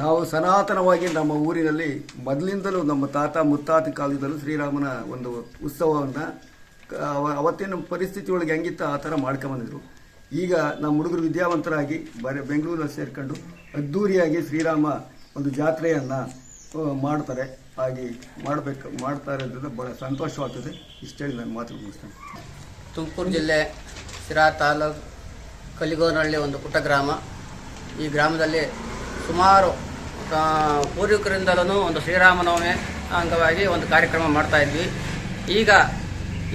ನಾವು ಸನಾತನವಾಗಿ ನಮ್ಮ ಊರಿನಲ್ಲಿ ಮೊದಲಿಂದಲೂ ನಮ್ಮ ತಾತ ಮುತ್ತಾತ ಕಾಲದಿಂದಲೂ ಶ್ರೀರಾಮನ ಒಂದು ಉತ್ಸವವನ್ನು ಅವತ್ತಿನ ಪರಿಸ್ಥಿತಿ ಒಳಗೆ ಹೆಂಗಿತ್ತು ಆ ಥರ ಮಾಡ್ಕೊಂಬಂದಿದ್ರು. ಈಗ ನಮ್ಮ ಹುಡುಗರು ವಿದ್ಯಾವಂತರಾಗಿ ಬೆಂಗಳೂರಲ್ಲಿ ಸೇರ್ಕೊಂಡು ಅದ್ಧೂರಿಯಾಗಿ ಶ್ರೀರಾಮ ಒಂದು ಜಾತ್ರೆಯನ್ನು ಮಾಡ್ತಾರೆ. ಹಾಗೆ ಮಾಡ್ತಾ ಇರೋದ್ರಿಂದ ಭಾಳ ಸಂತೋಷವಾಗ್ತದೆ. ಇಷ್ಟೇ ನಾನು ಮಾತು ಮುಗಿಸ್ತೇನೆ. ತುಮಕೂರು ಜಿಲ್ಲೆ ಸಿರಾ ತಾಲೂಕು ಕಲಿಗೋನಹಳ್ಳಿ ಒಂದು ಪುಟ್ಟ ಗ್ರಾಮ. ಈ ಗ್ರಾಮದಲ್ಲಿ ಸುಮಾರು ಪೂರ್ವಿಕರಿಂದಲೂ ಒಂದು ಶ್ರೀರಾಮನವಮಿ ಅಂಗವಾಗಿ ಒಂದು ಕಾರ್ಯಕ್ರಮ ಮಾಡ್ತಾ ಇದ್ವಿ. ಈಗ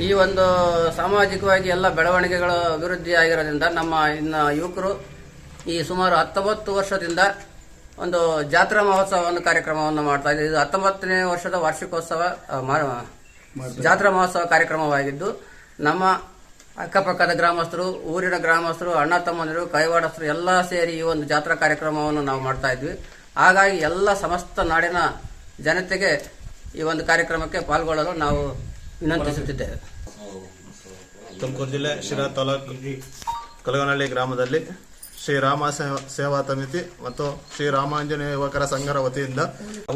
ಈ ಒಂದು ಸಾಮಾಜಿಕವಾಗಿ ಎಲ್ಲ ಬೆಳವಣಿಗೆಗಳು ಅಭಿವೃದ್ಧಿ ಆಗಿರೋದ್ರಿಂದ ನಮ್ಮ ಇನ್ನು ಯುವಕರು ಈ ಸುಮಾರು 19 ವರ್ಷದಿಂದ ಒಂದು ಜಾತ್ರಾ ಮಹೋತ್ಸವ ಒಂದು ಕಾರ್ಯಕ್ರಮವನ್ನು ಮಾಡ್ತಾ ಇದ್ದೀವಿ. ಇದು 19ನೇ ವರ್ಷದ ವಾರ್ಷಿಕೋತ್ಸವ ಜಾತ್ರಾ ಮಹೋತ್ಸವ ಕಾರ್ಯಕ್ರಮವಾಗಿದ್ದು, ನಮ್ಮ ಅಕ್ಕಪಕ್ಕದ ಗ್ರಾಮಸ್ಥರು, ಊರಿನ ಗ್ರಾಮಸ್ಥರು, ಅಣ್ಣ ತಮ್ಮಂದಿರು, ಕೈವಾಡಸ್ಥರು ಎಲ್ಲ ಸೇರಿ ಈ ಒಂದು ಜಾತ್ರಾ ಕಾರ್ಯಕ್ರಮವನ್ನು ನಾವು ಮಾಡ್ತಾ ಇದ್ವಿ. ಹಾಗಾಗಿ ಎಲ್ಲ ಸಮಸ್ತ ನಾಡಿನ ಜನತೆಗೆ ಈ ಒಂದು ಕಾರ್ಯಕ್ರಮಕ್ಕೆ ಪಾಲ್ಗೊಳ್ಳಲು ನಾವು ವಿನಂತಿಸುತ್ತಿದ್ದೇವೆ. ತುಮಕೂರು ಜಿಲ್ಲೆ ಶಿರಾ ತಾಲೂಕು ಕಲಗನಹಳ್ಳಿ ಗ್ರಾಮದಲ್ಲಿ ಶ್ರೀರಾಮ ಸೇವಾ ಸಮಿತಿ ಮತ್ತು ಶ್ರೀರಾಮಾಂಜನೇಯ ಯುವಕರ ಸಂಘದ ವತಿಯಿಂದ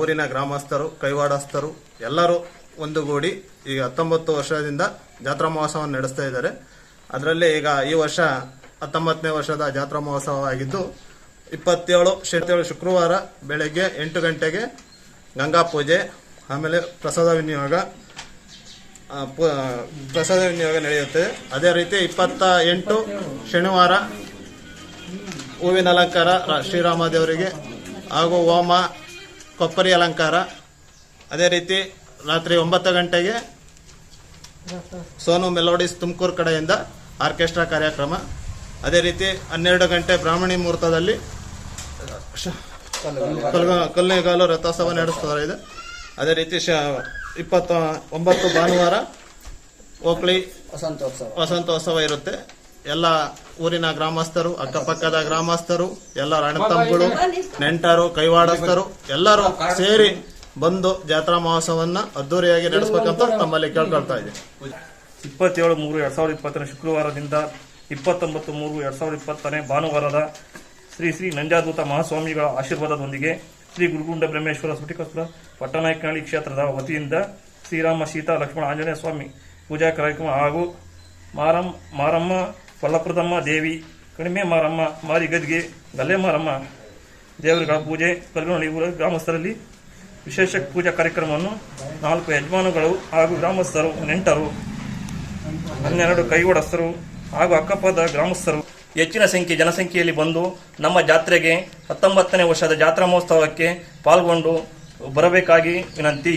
ಊರಿನ ಗ್ರಾಮಸ್ಥರು, ಕೈವಾಡಸ್ಥರು ಎಲ್ಲರೂ ಒಂದುಗೂಡಿ ಈಗ 19 ವರ್ಷದಿಂದ ಜಾತ್ರಾ ಮಹೋತ್ಸವವನ್ನು ನಡೆಸ್ತಾ ಇದ್ದಾರೆ. ಅದರಲ್ಲಿ ಈಗ ಈ ವರ್ಷ 19ನೇ ವರ್ಷದ ಜಾತ್ರಾ ಮಹೋತ್ಸವ ಆಗಿದ್ದು, 27 ಶುಕ್ರವಾರ ಬೆಳಗ್ಗೆ 8 ಗಂಟೆಗೆ ಗಂಗಾ ಪೂಜೆ, ಆಮೇಲೆ ಪ್ರಸಾದ ವಿನಿಯೋಗ ನಡೆಯುತ್ತದೆ. ಅದೇ ರೀತಿ 28 ಶನಿವಾರ ಹೂವಿನ ಅಲಂಕಾರ ಶ್ರೀರಾಮ ದೇವರಿಗೆ ಹಾಗೂ ಹೋಮ, ಕೊಪ್ಪರಿ ಅಲಂಕಾರ. ಅದೇ ರೀತಿ ರಾತ್ರಿ 9 ಗಂಟೆಗೆ ಸೋನು ಮೆಲೋಡಿಸ್ ತುಮಕೂರು ಕಡೆಯಿಂದ ಆರ್ಕೆಸ್ಟ್ರಾ ಕಾರ್ಯಕ್ರಮ. ಅದೇ ರೀತಿ 12 ಗಂಟೆ ಬ್ರಾಹ್ಮಣಿ ಮುಹೂರ್ತದಲ್ಲಿ ಕಲ್ಲಿಗಾಲು ರಥೋತ್ಸವ ನಡೆಸ್ತಾ ಇದೆ. ಅದೇ ರೀತಿ 29 ಭಾನುವಾರ ಓಕ್ಳಿ ವಸಂತೋತ್ಸವ ಇರುತ್ತೆ. ಎಲ್ಲ ಊರಿನ ಗ್ರಾಮಸ್ಥರು, ಅಕ್ಕಪಕ್ಕದ ಗ್ರಾಮಸ್ಥರು, ಎಲ್ಲ ಅಣ್ಣತಮ್ಮಗಳು, ನೆಂಟರು, ಕೈವಾಡಸ್ಥರು ಎಲ್ಲರೂ ಸೇರಿ ಬಂದು ಜಾತ್ರಾ ಮಹೋತ್ಸವನ್ನ ಅದ್ದೂರಿಯಾಗಿ ನಡೆಸಬೇಕಂತ ತಮ್ಮಲ್ಲಿ ಕೇಳ್ಕೊಳ್ತಾ ಇದ್ದೀವಿ. 27/3/2020 ಶುಕ್ರವಾರದಿಂದ 29/3/2020 ಭಾನುವಾರದ ಶ್ರೀ ಶ್ರೀ ನಂಜಾದೂತ ಮಹಾಸ್ವಾಮಿಗಳ ಆಶೀರ್ವಾದದೊಂದಿಗೆ ಶ್ರೀ ಗುರುಗುಂಡ ಬ್ರಹ್ಮೇಶ್ವರ ಸುಟಿಕಸ್ಪುರ ಪಟ್ಟನಾಯಕನಹಳ್ಳಿ ಕ್ಷೇತ್ರದ ವತಿಯಿಂದ ಶ್ರೀರಾಮ, ಸೀತಾ, ಲಕ್ಷ್ಮಣ, ಆಂಜನೇಯ ಸ್ವಾಮಿ ಪೂಜಾ ಕಾರ್ಯಕ್ರಮ ಹಾಗೂ ಮಾರಮ್ಮ, ಕೊಲ್ಲಪುರದಮ್ಮ ದೇವಿ, ಕಡಿಮೆ ಮಾರಮ್ಮ, ಮಾರಿಗದ್ಗೆ, ಗಲ್ಲೆ ಮಾರಮ್ಮ ದೇವರುಗಳ ಪೂಜೆ, ಕಲ್ಗನಹಳ್ಳಿ ಊರ ಗ್ರಾಮಸ್ಥರಲ್ಲಿ ವಿಶೇಷ ಪೂಜಾ ಕಾರ್ಯಕ್ರಮವನ್ನು 4 ಯಜಮಾನುಗಳು ಹಾಗೂ ಗ್ರಾಮಸ್ಥರು, ನೆಂಟರು, 12 ಕೈವಾಡಸ್ಥರು ಹಾಗೂ ಅಕ್ಕಪಕ್ಕದ ಗ್ರಾಮಸ್ಥರು ಹೆಚ್ಚಿನ ಜನಸಂಖ್ಯೆಯಲ್ಲಿ ಬಂದು ನಮ್ಮ ಜಾತ್ರೆಗೆ 19ನೇ ವರ್ಷದ ಜಾತ್ರಾ ಮಹೋತ್ಸವಕ್ಕೆ ಪಾಲ್ಗೊಂಡು ಬರಬೇಕಾಗಿ ವಿನಂತಿ.